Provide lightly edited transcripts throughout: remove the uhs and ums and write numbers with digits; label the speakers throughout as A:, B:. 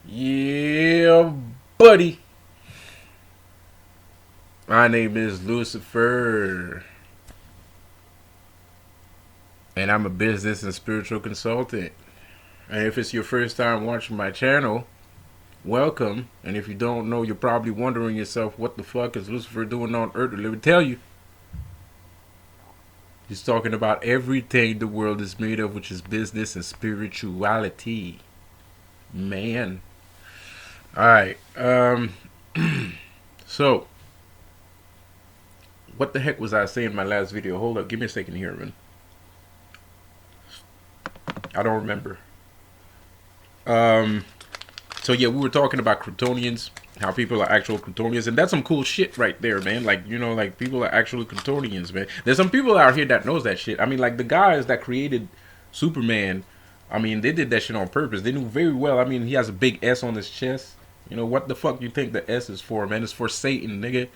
A: Yeah, buddy. My name is Lucifer, and I'm a business and spiritual consultant. And if it's your first time watching my channel, welcome. And if you don't know, you're probably wondering yourself, what the fuck is Lucifer doing on Earth? Let me tell you. He's talking about everything the world is made of, which is business and spirituality. Man. Alright. So, what the heck was I saying in my last video? Hold up, give me a second here, man. I don't remember. So yeah, we were talking about Kryptonians, how people are actual Kryptonians, and that's some cool shit right there, man. Like, you know, like people are actually Kryptonians, man. There's some people out here that knows that shit. I mean, like the guys that created Superman, I mean, they did that shit on purpose. They knew very well. I mean, he has a big S on his chest. You know, what the fuck you think the S is for, man? It's for Satan, nigga.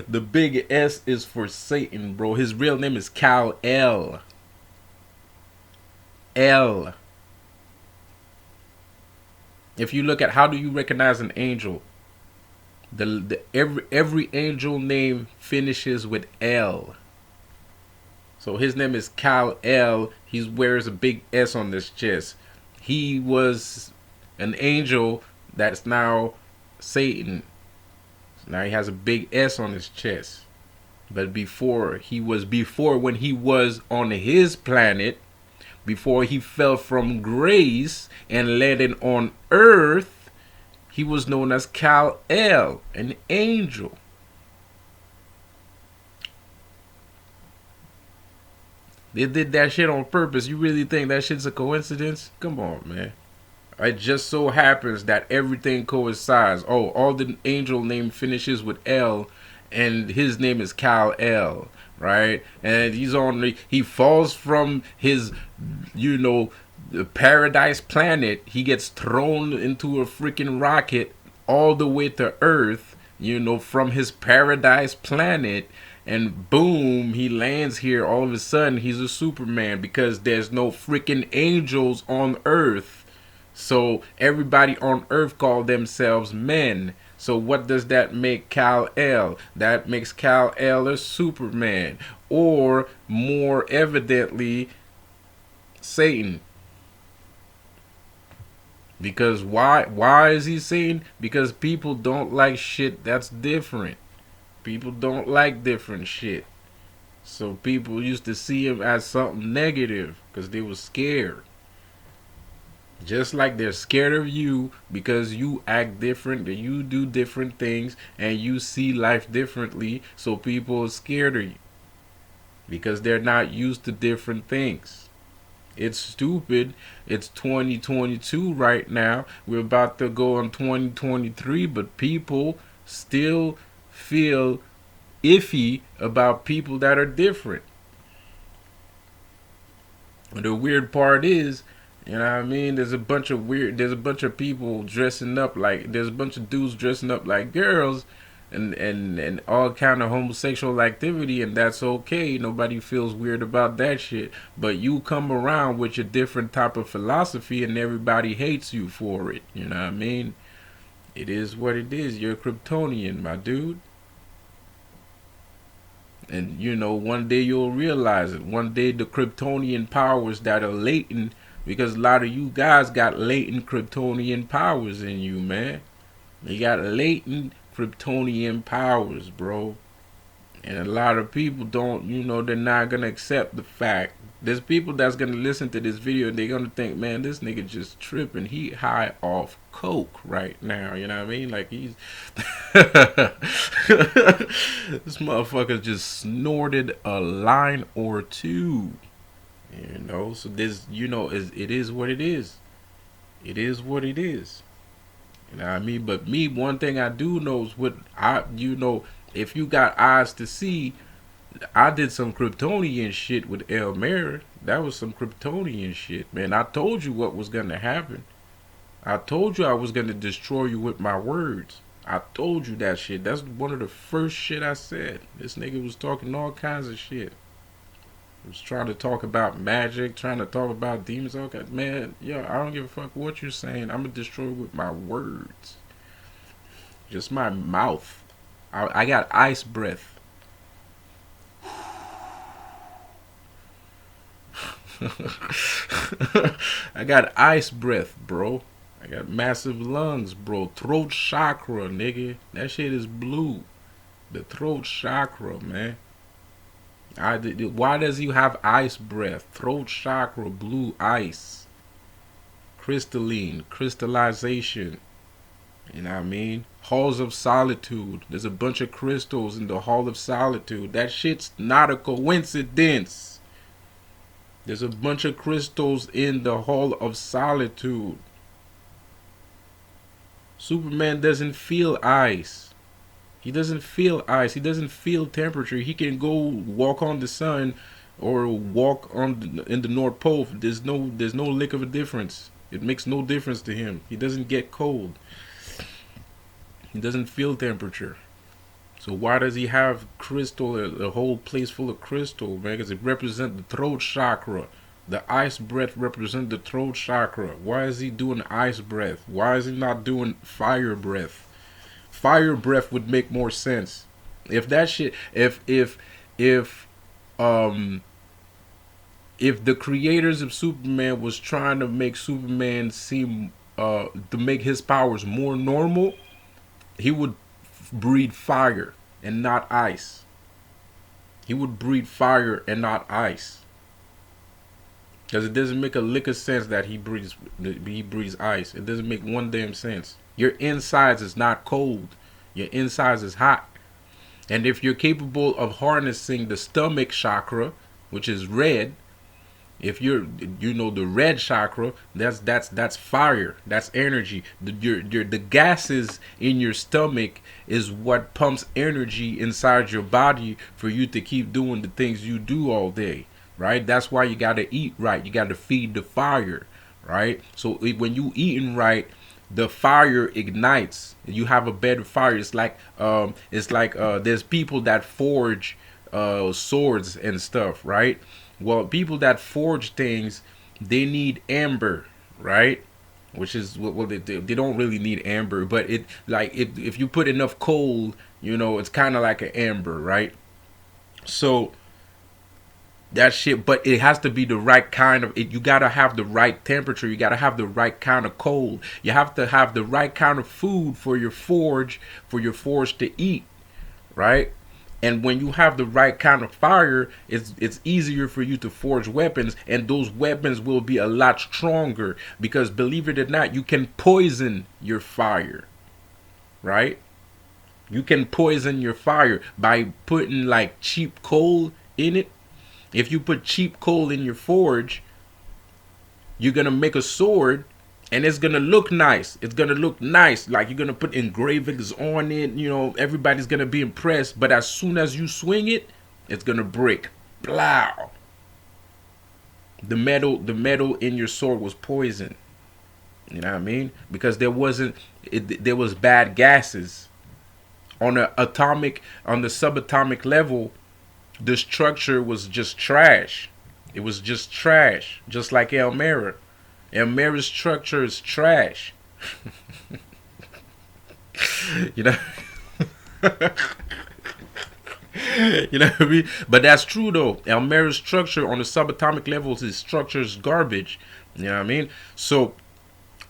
A: The big S is for Satan, bro. His real name is Kal-El. L. If you look at how do you recognize an angel, every angel name finishes with L. So his name is Kal-El. He wears a big S on his chest. He was an angel that's now Satan. Now he has a big S on his chest. But before when he was on his planet, before he fell from grace and landed on earth, he was known as Kal-El, an angel. They did that shit on purpose. You really think that shit's a coincidence? Come on, man. It just so happens that everything coincides. Oh, all the angel name finishes with L, and his name is Kal-El, right? And he falls from his, you know, the paradise planet. He gets thrown into a freaking rocket all the way to Earth, you know, from his paradise planet. And boom, he lands here. All of a sudden, he's a Superman because there's no freaking angels on Earth. So everybody on Earth call themselves men. So what does that make Kal-El? That makes Kal-El a Superman. Or more evidently, Satan. Because why is he Satan? Because people don't like shit that's different. People don't like different shit. So people used to see him as something negative because they were scared. Just like they're scared of you because you act different and you do different things and you see life differently. So people are scared of you because they're not used to different things. It's stupid. It's 2022 right now. We're about to go on 2023, but people still feel iffy about people that are different. And the weird part is, you know what I mean? There's a bunch of people dressing up like, there's a bunch of dudes dressing up like girls and all kind of homosexual activity, and that's okay. Nobody feels weird about that shit. But you come around with your different type of philosophy and everybody hates you for it. You know what I mean? It is what it is. You're a Kryptonian, my dude. And you know, one day you'll realize it. One day the Kryptonian powers that are latent, because a lot of you guys got latent Kryptonian powers in you, man. You got latent Kryptonian powers, bro. And a lot of people don't, you know, they're not going to accept the fact. There's people that's going to listen to this video and they're going to think, man, this nigga just tripping. He high off coke right now, you know what I mean? Like he's... This motherfucker just snorted a line or two. You know, so this, you know, it is what it is. It is what it is. You know what I mean? But me, one thing I do know is you know, if you got eyes to see, I did some Kryptonian shit with El Mirror. That was some Kryptonian shit, man. I told you what was going to happen. I told you I was going to destroy you with my words. I told you that shit. That's one of the first shit I said. This nigga was talking all kinds of shit. Was trying to talk about magic, trying to talk about demons. Okay, man, yo, I don't give a fuck what you're saying. I'm gonna destroy it with my words. Just my mouth. I got ice breath. I got ice breath, bro. I got massive lungs, bro. Throat chakra, nigga. That shit is blue. The throat chakra, man. Why does you have ice breath? Throat chakra, blue ice. Crystalline, crystallization. You know what I mean? Halls of solitude. There's a bunch of crystals in the hall of solitude. That shit's not a coincidence. There's a bunch of crystals in the hall of solitude. Superman doesn't feel ice. He doesn't feel ice. He doesn't feel temperature. He can go walk on the sun or walk in the North Pole. There's no lick of a difference. It makes no difference to him. He doesn't get cold. He doesn't feel temperature. So why does he have crystal, a whole place full of crystal, man? Because it represents the throat chakra. The ice breath represents the throat chakra. Why is he doing ice breath? Why is he not doing fire breath? Fire breath would make more sense. If that shit, if the creators of Superman was trying to make Superman seem to make his powers more normal, he would breathe fire and not ice. He would breathe fire and not ice. Because it doesn't make a lick of sense that he breathes ice. It doesn't make one damn sense. Your insides is not cold. Your insides is hot. And if you're capable of harnessing the stomach chakra, which is red, if the red chakra, that's fire, that's energy. The gases in your stomach is what pumps energy inside your body for you to keep doing the things you do all day, right? That's why you gotta eat right. You gotta feed the fire, right? So when you eating right, the fire ignites. You have a better fire. It's like there's people that forge swords and stuff, right? Well, people that forge things, they need amber, right? Which is what they do. They don't really need amber, but if you put enough coal, it's kind of like an amber, right? So that shit, but it has to be the right kind of it. You gotta have the right temperature. You gotta have the right kind of coal. You have to have the right kind of food for your forge to eat, right? And when you have the right kind of fire, it's easier for you to forge weapons, and those weapons will be a lot stronger because, believe it or not, you can poison your fire, right? You can poison your fire by putting like cheap coal in it. If you put cheap coal in your forge, you're gonna make a sword. And it's gonna look nice. It's gonna look nice. Like you're gonna put engravings on it. Everybody's gonna be impressed. But as soon as you swing it, it's gonna break. Blow. The metal in your sword was poison. You know what I mean? Because there was bad gases. On the subatomic level, the structure was just trash. It was just trash. Just like Elmira. And Mary's structure is trash. you know you know what I mean? But that's true though. Elmira's structure on the subatomic levels, his structure is garbage. You know what I mean? So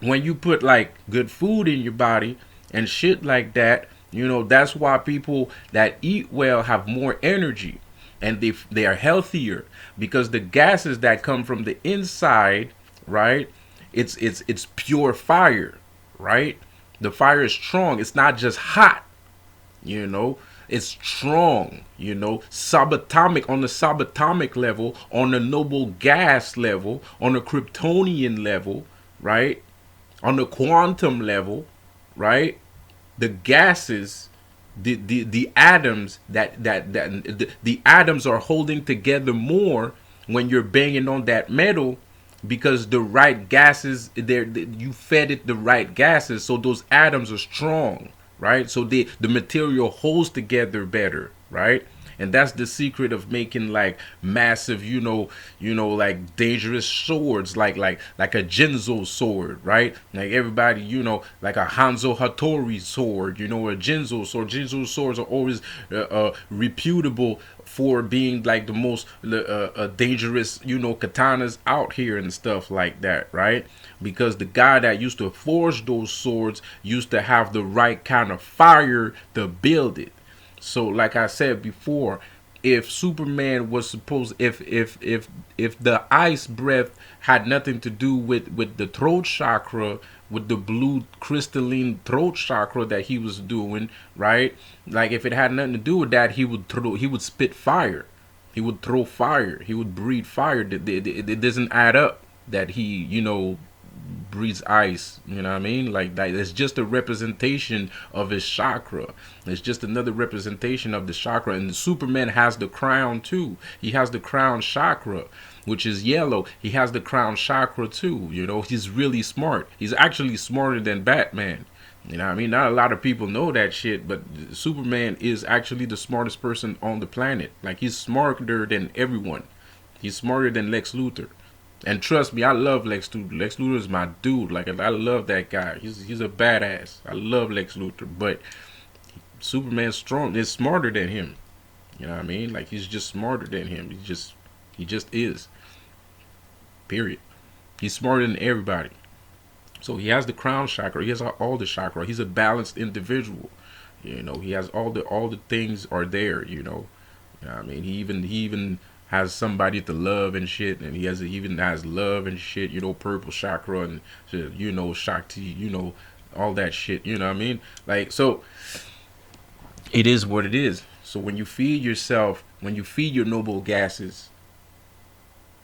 A: when you put like good food in your body and shit like that, that's why people that eat well have more energy and they are healthier, because the gases that come from the inside, right? It's pure fire, right? The fire is strong. It's not just hot, It's strong, subatomic, on the subatomic level, on the noble gas level, on the Kryptonian level, right? On the quantum level, right? The gases, the atoms the atoms are holding together more when you're banging on that metal, because the right gases you fed it the right gases, so those atoms are strong, right? So the material holds together better, right? And that's the secret of making like massive, like dangerous swords, like a Jinzo sword, right? Like everybody, like a Hanzo Hattori sword, a Jinzo sword. Jinzo swords are always reputable for being like the most dangerous, katanas out here and stuff like that, right? Because the guy that used to forge those swords used to have the right kind of fire to build it. So, like I said before, if Superman was supposed, if the ice breath had nothing to do with the throat chakra, with the blue crystalline throat chakra that he was doing, right? Like if it had nothing to do with that, he would spit fire, he would throw fire, he would breathe fire. It doesn't add up that he, breathes ice. You know what I mean? Like that. It's just a representation of his chakra. It's just another representation of the chakra. And Superman has the crown too. He has the crown chakra, which is yellow. He has the crown chakra too. He's really smart. He's actually smarter than Batman. You know what I mean? Not a lot of people know that shit, but Superman is actually the smartest person on the planet. Like he's smarter than everyone. He's smarter than Lex Luthor. And trust me, I love Lex Luthor. Lex Luthor is my dude. Like I love that guy. He's a badass. I love Lex Luthor, but Superman's strong. Is smarter than him. You know what I mean? Like he's just smarter than him. He just is. Period. He's smarter than everybody. So he has the crown chakra. He has all the chakra. He's a balanced individual. He has all the things are there. You know what I mean? He even has somebody to love and shit, and even has love and shit, purple chakra and Shakti, all that shit, you know what I mean? Like, so it is what it is. So when you feed yourself, when you feed your noble gases,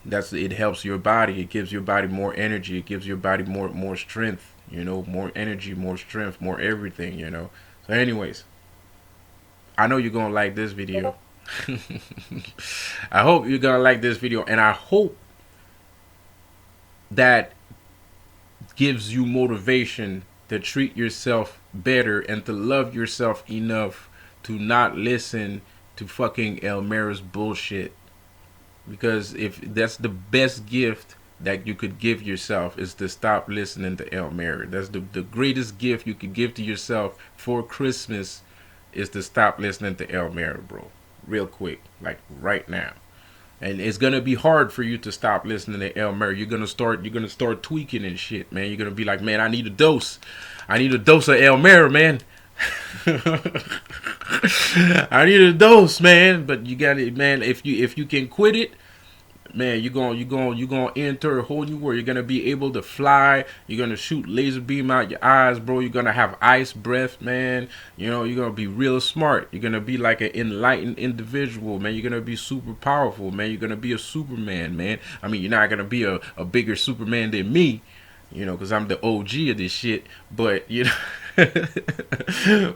A: it helps your body. It gives your body more energy. It gives your body more strength, more energy, more strength, more everything, So anyways, I know you're gonna like this video. I hope you're gonna like this video, and I hope that gives you motivation to treat yourself better and to love yourself enough to not listen to fucking Elmera's bullshit. Because if that's the best gift that you could give yourself, is to stop listening to Elmera. That's the greatest gift you could give to yourself for Christmas, is to stop listening to Elmera, bro. Real quick, like right now. And it's gonna be hard for you to stop listening to Elmera. You're gonna start tweaking and shit, man. You're gonna be like, man, I need a dose of Elmera, man. I need a dose, man. But you got it, man. If you can quit it, man, you're gonna enter a whole new world. You're gonna be able to fly. You're gonna shoot laser beam out your eyes, bro. You're gonna have ice breath, man. You're gonna be real smart. You're gonna be like an enlightened individual, man. You're gonna be super powerful, man. You're gonna be a Superman, man. I mean, you're not gonna be a bigger Superman than me, because I'm the OG of this shit. But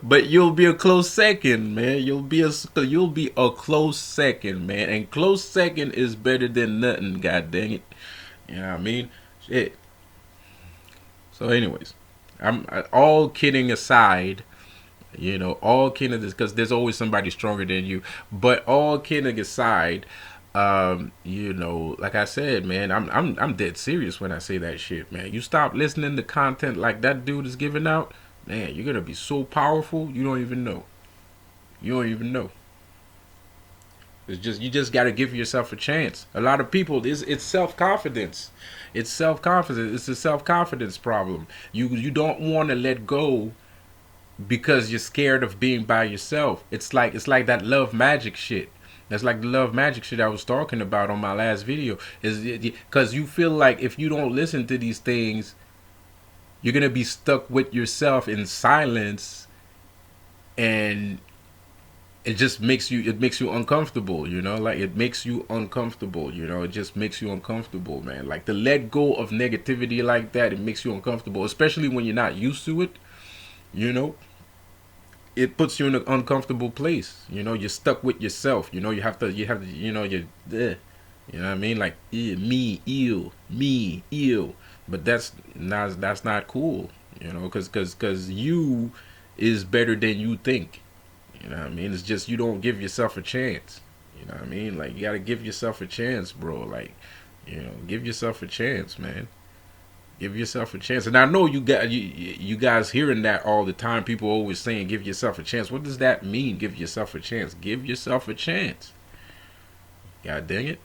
A: but you'll be a close second, man. You'll be a close second, man. And close second is better than nothing. God dang it. You know what I mean? Shit. So, anyways, I'm all kidding aside. All kidding, because there's always somebody stronger than you. But all kidding aside, like I said, man, I'm dead serious when I say that shit, man. You stop listening to content like that dude is giving out. Man, you're gonna be so powerful, you don't even know. You just gotta give yourself a chance. A lot of people, it's self-confidence. It's a self-confidence problem. You don't want to let go because you're scared of being by yourself. It's like that love magic shit. That's like the love magic shit I was talking about on my last video. Is because you feel like if you don't listen to these things, you're gonna be stuck with yourself in silence, and it just makes you uncomfortable. Like it makes you uncomfortable. It just makes you uncomfortable, man. Like to let go of negativity like that, it makes you uncomfortable, especially when you're not used to it. It puts you in an uncomfortable place. You're stuck with yourself. You have to. You know what I mean? Like me, ew. But that's not cool, because you is better than you think. You know what I mean? It's just you don't give yourself a chance. You know what I mean? Like, you gotta give yourself a chance, bro. Like, give yourself a chance, man. Give yourself a chance. And I know you guys hearing that all the time. People always saying, "Give yourself a chance." What does that mean? Give yourself a chance. Give yourself a chance. God dang it.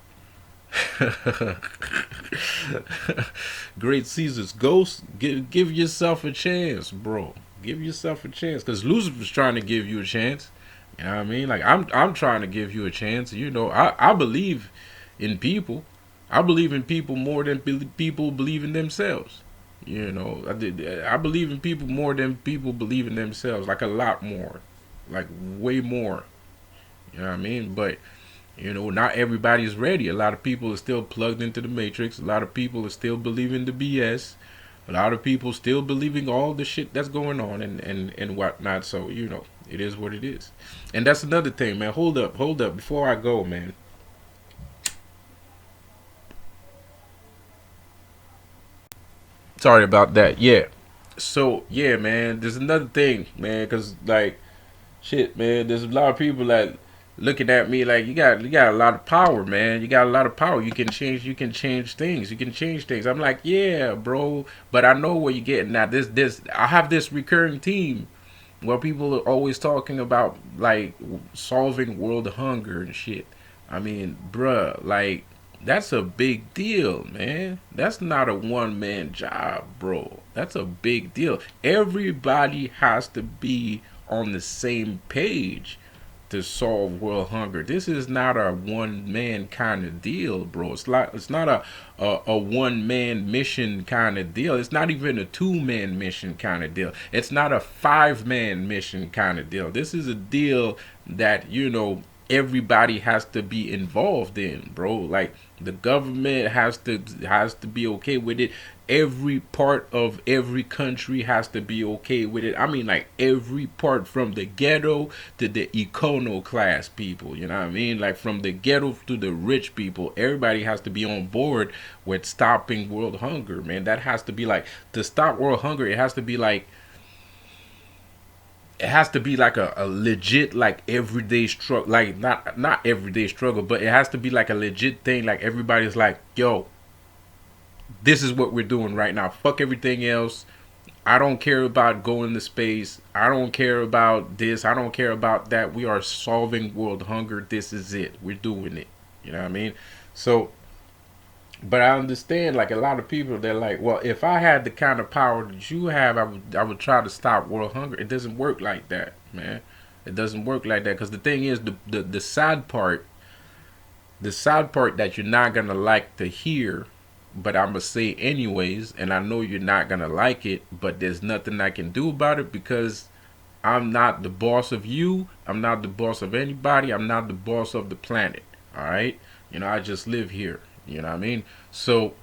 A: Great Caesar's Ghost, give yourself a chance, bro. Give yourself a chance, because Lucifer's trying to give you a chance. You know what I mean? Like, I'm trying to give you a chance. I believe in people. I believe in people more than people believe in themselves. I believe in people more than people believe in themselves. Like, a lot more, like way more. You know what I mean? But not everybody's ready. A lot of people are still plugged into the matrix. A lot of people are still believing the BS. A lot of people still believing all the shit that's going on and whatnot. So, it is what it is. And that's another thing, man. Hold up. Before I go, man. Sorry about that. Yeah. So, yeah, man. There's another thing, man. Because, like, shit, man. There's a lot of people that looking at me like you got a lot of power, man. You got a lot of power. You can change things. You can change things. I'm like, yeah, bro. But I know where you're getting at. This I have this recurring theme where people are always talking about like solving world hunger and shit. I mean, bruh, like that's a big deal, man. That's not a one man job, bro. That's a big deal. Everybody has to be on the same page to solve world hunger. This is not a one man kind of deal, bro. It's not a one man mission kind of deal. It's not even a 2-man mission kind of deal. It's not a 5-man mission kind of deal. This is a deal that everybody has to be involved in, bro. Like the government has to be okay with it. Every part of every country has to be okay with it. I mean, like every part, from the ghetto to the econo class people. You know what I mean? Like from the ghetto to the rich people, everybody has to be on board with stopping world hunger, man. That has to be like, to stop world hunger, it has to be like a legit, like everyday struggle, like not everyday struggle, but it has to be like a legit thing. Like everybody's like, yo, this is what we're doing right now. Fuck everything else. I don't care about going to space. I don't care about this. I don't care about that. We are solving world hunger. This is it. We're doing it. You know what I mean? So, but I understand, like a lot of people, they're like, well, if I had the kind of power that you have, I would try to stop world hunger. It doesn't work like that, man. It doesn't work like that, because the thing is, the sad part that you're not gonna like to hear, but I'm gonna say anyways, and I know you're not gonna like it, but there's nothing I can do about it, because I'm not the boss of you. I'm not the boss of anybody. I'm not the boss of the planet. All right, I just live here. You know what I mean? So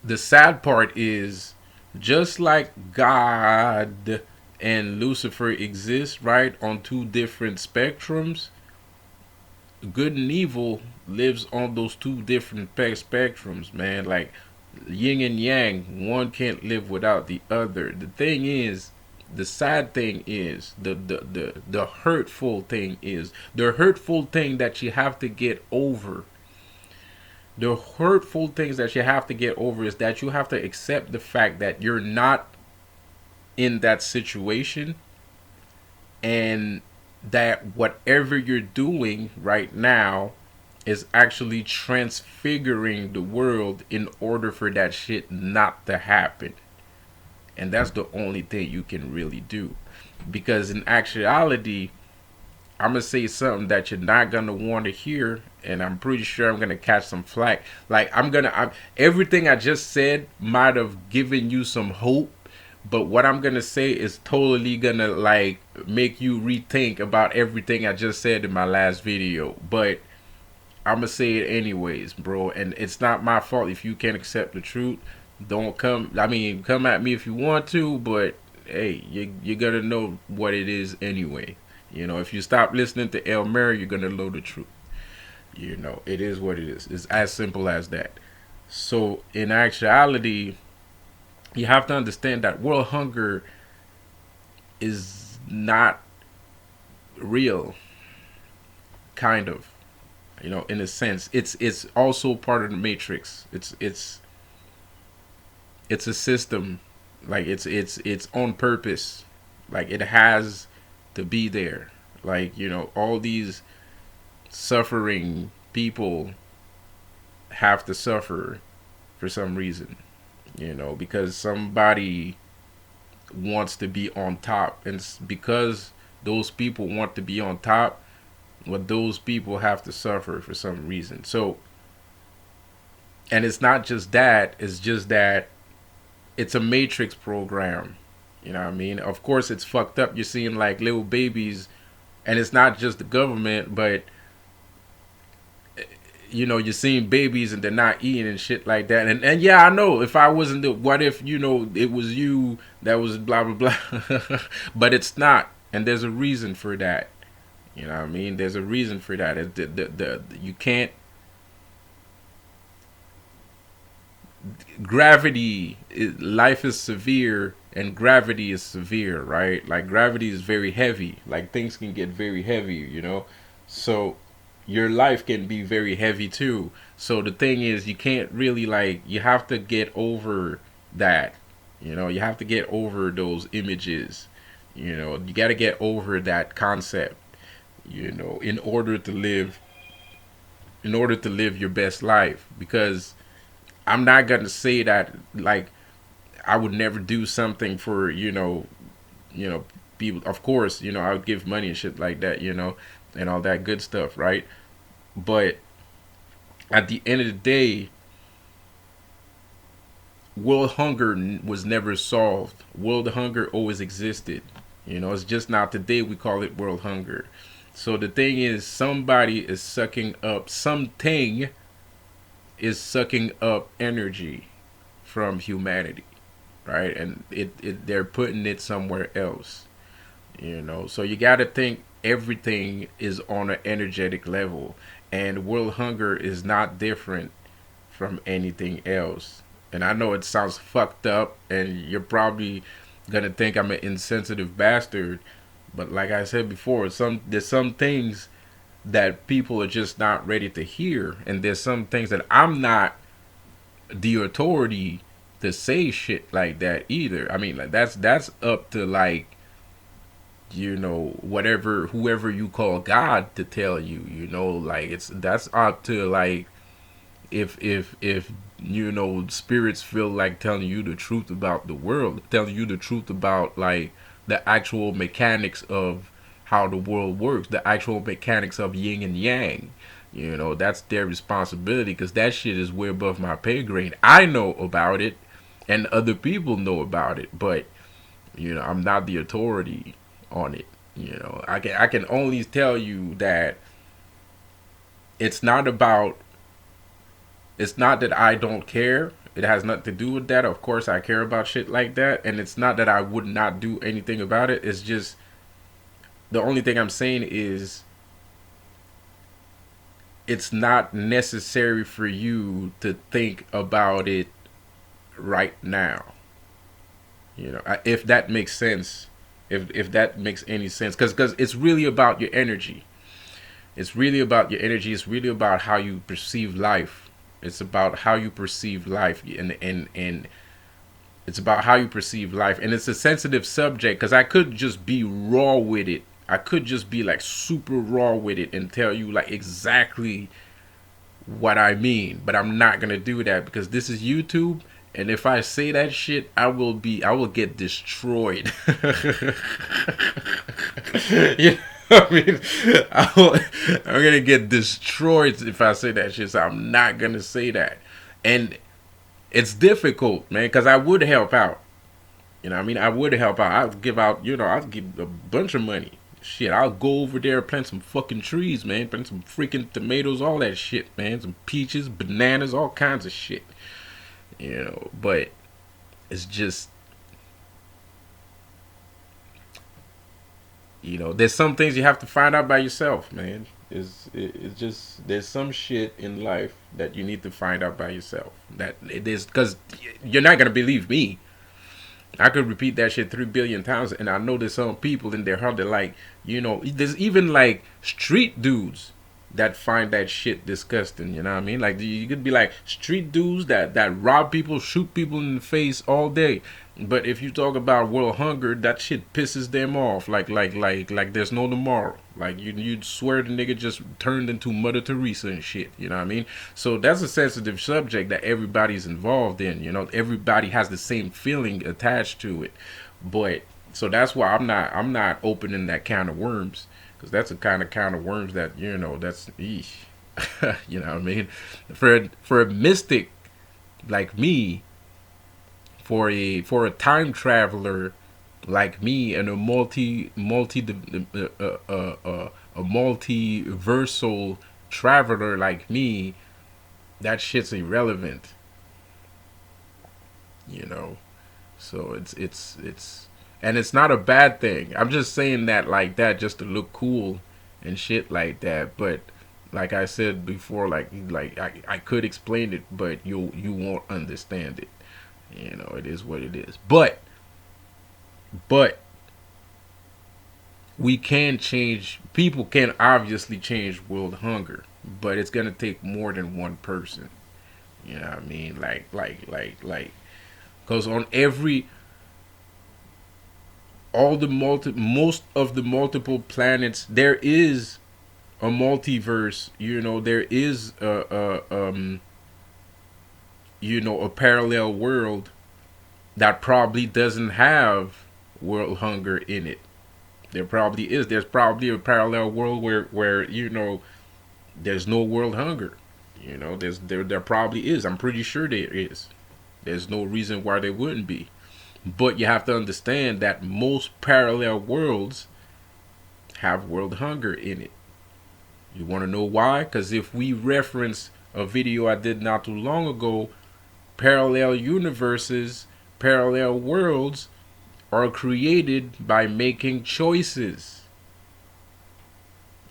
A: the sad part is, just like God and Lucifer exist, right, on two different spectrums, good and evil lives on those two different spectrums, man. Like yin and yang, one can't live without the other. The thing is, the sad thing is, the hurtful thing is, the hurtful thing that you have to get over. The hurtful things that you have to get over is that you have to accept the fact that you're not in that situation, and that whatever you're doing right now is actually transfiguring the world in order for that shit not to happen. And that's the only thing you can really do. Because in actuality, I'm going to say something that you're not going to want to hear. And I'm pretty sure I'm going to catch some flack. Like, everything I just said might have given you some hope. But what I'm going to say is totally going to, like, make you rethink about everything I just said in my last video. But I'm going to say it anyways, bro. And it's not my fault if you can't accept the truth. Don't come at me if you want to, but hey, you're gonna know what it is anyway. If you stop listening to El Mary, you're gonna know the truth. It is what it is. It's as simple as that. So in actuality, you have to understand that world hunger is not real, kind of. In a sense, it's also part of the matrix. It's a system, like it's on purpose, like it has to be there. Like all these suffering people have to suffer for some reason, because somebody wants to be on top, and because those people want to be on top, well, those people have to suffer for some reason. So, and it's not just that; it's just that it's a matrix program. You know what I mean? Of course, it's fucked up. You're seeing like little babies, and it's not just the government, but you're seeing babies and they're not eating and shit like that. And yeah, I know if I wasn't what if, it was you that was blah, blah, blah. But it's not. And there's a reason for that. You know what I mean? There's a reason for that. You can't. Life is severe and gravity is severe, right? Like gravity is very heavy. Like things can get very heavy. So your life can be very heavy too. So the thing is, you can't really you have to get over that. You have to get over those images. You got to get over that concept. In order to live, your best life. Because I'm not gonna say that I would never do something for people. Of course, I would give money and shit like that, and all that good stuff, right? But at the end of the day, world hunger was never solved. World hunger always existed. It's just not today we call it world hunger. So the thing is, somebody is sucking up, something is sucking up energy from humanity, right? And they're putting it somewhere else. So you got to think everything is on an energetic level, and world hunger is not different from anything else. And I know it sounds fucked up, and you're probably gonna think I'm an insensitive bastard, but like I said before, there's some things that people are just not ready to hear, and there's some things that I'm not the authority to say shit like that either. I mean, like that's up to whatever, whoever you call God to tell you. That's up to if spirits feel like telling you the truth about the world, telling you the truth about the actual mechanics of how the world works, the actual mechanics of yin and yang. That's their responsibility, because that shit is way above my pay grade. I know about it, and other people know about it, but I'm not the authority on it. I can only tell you that it's not that I don't care. It has nothing to do with that. Of course, I care about shit like that, and it's not that I would not do anything about it. It's just the only thing I'm saying is it's not necessary for you to think about it right now. If that makes sense, if that makes any sense, because it's really about your energy. It's really about your energy. It's really about how you perceive life. It's about how you perceive life, and it's about how you perceive life, and it's a sensitive subject, because I could just be raw with it. I could just be super raw with it and tell you exactly what I mean, but I'm not gonna do that, because this is YouTube, and if I say that shit, I will get destroyed. You know what I mean? I'm gonna get destroyed if I say that shit, so I'm not gonna say that. And it's difficult, man, because I would help out. I would help out. I'd give out, I'd give a bunch of money. Shit, I'll go over there, plant some fucking trees, man. Plant some freaking tomatoes, all that shit, man. Some peaches, bananas, all kinds of shit. But it's just, there's some things you have to find out by yourself, man. It's just, there's some shit in life that you need to find out by yourself. That it is, because you're not gonna believe me. I could repeat that shit 3 billion times, and I know there's some people in their heart that like, there's even like street dudes that find that shit disgusting. You know what I mean? Like you could be like street dudes that rob people, shoot people in the face all day. But if you talk about world hunger, that shit pisses them off. Like there's no tomorrow. Like you'd swear the nigga just turned into Mother Teresa and shit. You know what I mean? So that's a sensitive subject that everybody's involved in. Everybody has the same feeling attached to it. But so that's why I'm not opening that can of worms, because that's a kind of worms that that's eesh. You know what I mean? For a mystic like me, for a time traveler like me, and a multiversal traveler like me, that shit's irrelevant. You know, so it's and it's not a bad thing. I'm just saying that like that just to look cool and shit like that. But like I said before, like I could explain it, but you won't understand it. It is what it is. But we can change. People can obviously change world hunger, but it's gonna take more than one person. You know what I mean? Like, because on every all the most of the multiple planets, there is a multiverse. There is a parallel world that probably doesn't have world hunger in it. There probably is. There's probably a parallel world where there's no world hunger. There probably is. I'm pretty sure there is. There's no reason why there wouldn't be. But you have to understand that most parallel worlds have world hunger in it. You want to know why? Because if we reference a video I did not too long ago, parallel universes, parallel worlds are created by making choices.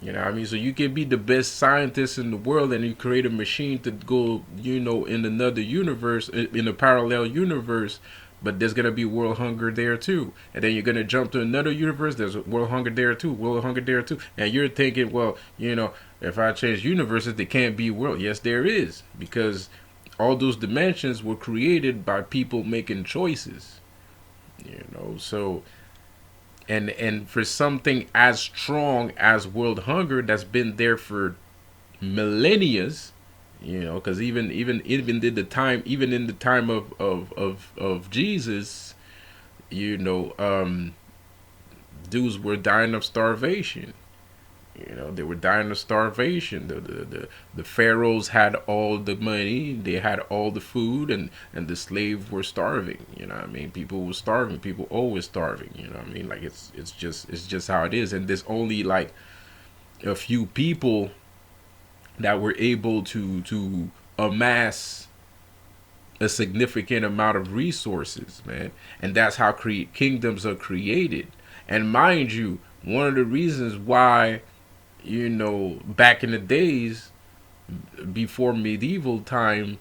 A: You know what I mean? So you can be the best scientist in the world and you create a machine to go, in another universe, in a parallel universe, but there's going to be world hunger there too. And then you're going to jump to another universe, there's world hunger there too, world hunger there too. And you're thinking, well, if I change universes, there can't be world. Yes, there is. Because all those dimensions were created by people making choices. So and for something as strong as world hunger that's been there for millennia, because even in the time of Jesus, dudes were dying of starvation. They were dying of starvation. The pharaohs had all the money, they had all the food, and the slaves were starving. You know what I mean? People were starving. People always starving. You know what I mean? Like it's just how it is. And there's only like a few people that were able to amass a significant amount of resources, man. And that's how kingdoms are created. And mind you, one of the reasons why back in the days before medieval time,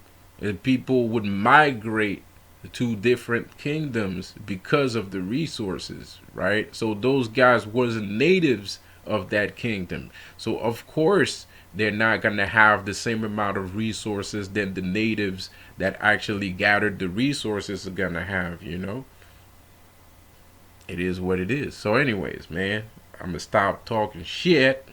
A: people would migrate to different kingdoms because of the resources, right? So those guys wasn't natives of that kingdom. So of course they're not going to have the same amount of resources than the natives that actually gathered the resources are going to have. It is what it is. So anyways, man, I'm going to stop talking shit.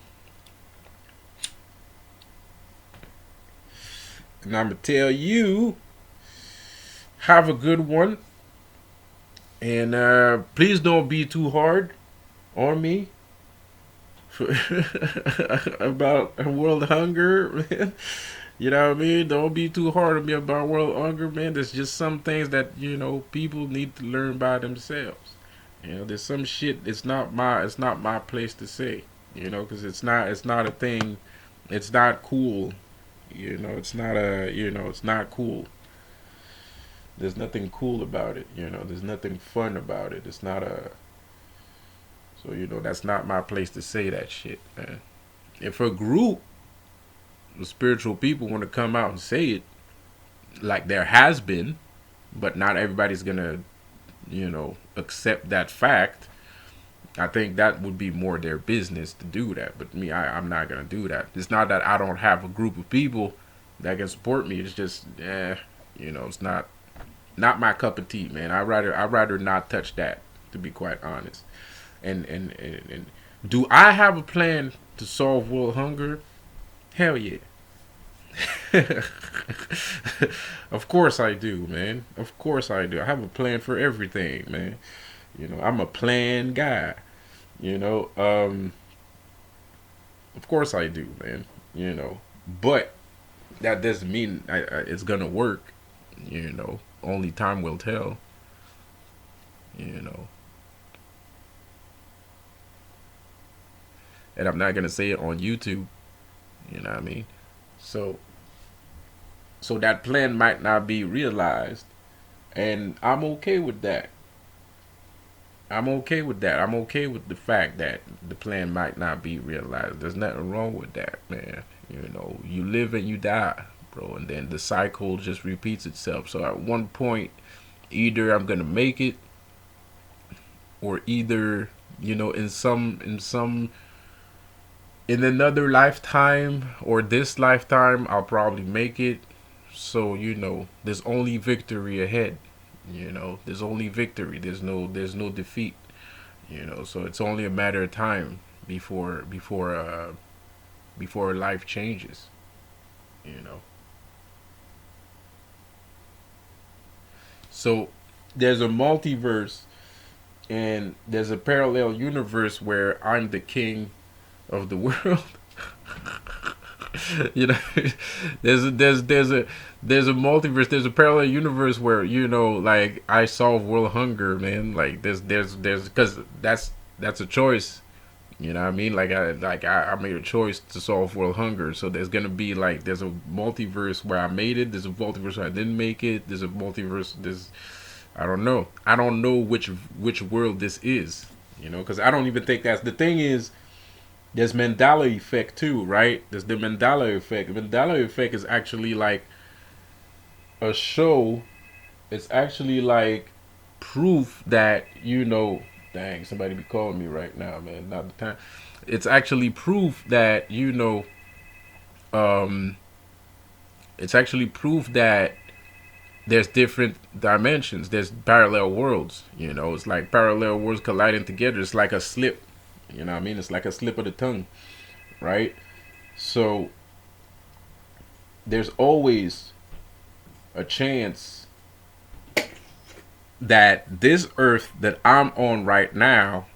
A: And I'm going to tell you, have a good one. And please don't be too hard on me about world hunger, man. You know what I mean? Don't be too hard on me about world hunger, man. There's just some things that, people need to learn by themselves. There's some shit it's not my place to say, because it's not a thing. It's not cool. It's not cool. There's nothing cool about it. There's nothing fun about it. It's not a. So that's not my place to say that shit, man. If a group of spiritual people want to come out and say it, like there has been, but not everybody's gonna accept that fact, I think that would be more their business to do that. But me, I'm not gonna do that. It's not that I don't have a group of people that can support me. It's just, it's not my cup of tea, man. I rather not touch that, to be quite honest. And do I have a plan to solve world hunger? Hell yeah. Of course I do, man. Of course I do. I have a plan for everything, man. I'm a plan guy. You know, um, of course I do, man. But that doesn't mean it's gonna work. Only time will tell. You know, and I'm not gonna say it on YouTube. You know what I mean? So, so that plan might not be realized, and I'm okay with that. I'm okay with that. I'm okay with the fact that the plan might not be realized. There's nothing wrong with that, man. You live and you die, bro, and then the cycle just repeats itself. So at one point, either I'm gonna make it, or either in another lifetime or this lifetime, I'll probably make it. So there's only victory ahead. There's only victory. There's no defeat. So it's only a matter of time before life changes. You know. So there's a multiverse, and there's a parallel universe where I'm the king of the world. you know, there's a multiverse. There's a parallel universe where like I solve world hunger, man. Like there's because that's a choice. You know what I mean? I made a choice to solve world hunger. So there's gonna be like there's a multiverse where I made it. There's a multiverse where I didn't make it. There's a multiverse. There's I don't know. I don't know which world this is. Because I don't even think that's the thing is. There's Mandela effect too, right? There's the Mandela effect. The Mandela effect is actually like a show. It's actually like proof that Dang, somebody be calling me right now, man. Not the time. It's actually proof that Um. It's actually proof that there's different dimensions. There's parallel worlds. It's like parallel worlds colliding together. It's like a slip. You know what I mean? It's like a slip of the tongue, right? So there's always a chance that this earth that I'm on right now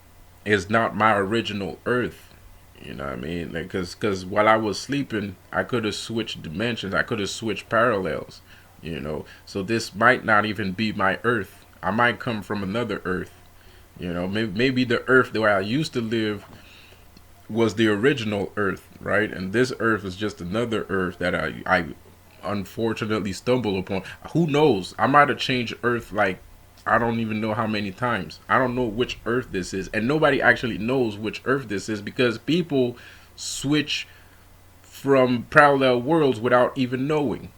A: is not my original earth. You know what I mean? Like, cause while I was sleeping, I could have switched dimensions. I could have switched parallels. So this might not even be my earth. I might come from another earth. Maybe the earth where I used to live was the original earth, right? And this earth is just another earth that I unfortunately stumbled upon. Who knows? I might have changed earth like I don't even know how many times. I don't know which earth this is. And nobody actually knows which earth this is because people switch from parallel worlds without even knowing.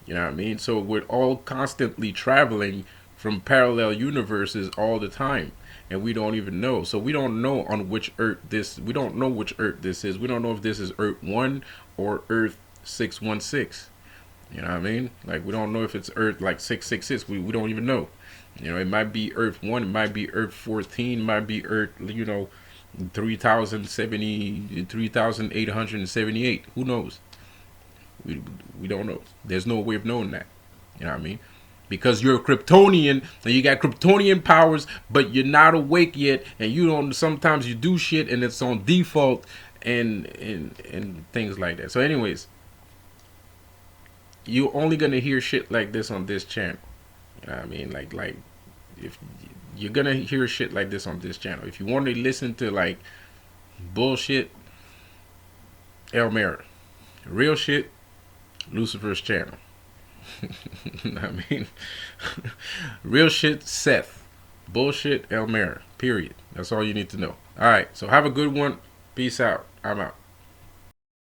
A: You know what I mean? So we're all constantly traveling from parallel universes all the time. And we don't even know. So we don't know on which earth we don't know which earth this is. We don't know if this is Earth 1 or Earth 616. You know what I mean? Like we don't know if it's Earth like 666. We don't even know. It might be Earth 1, it might be Earth 14, it might be Earth, 3,878. Who knows? We don't know. There's no way of knowing that. You know what I mean? Because you're a Kryptonian and you got Kryptonian powers, but you're not awake yet, and you don't. Sometimes you do shit and it's on default, and things like that. So, anyways, you're only gonna hear shit like this on this channel. You know what I mean? Like if you're gonna hear shit like this on this channel. If you want to listen to like bullshit, Elmera, real shit, Lucifer's channel. I mean, real shit, Seth. Bullshit, Elmera. Period. That's all you need to know. All right. So have a good one. Peace out. I'm out.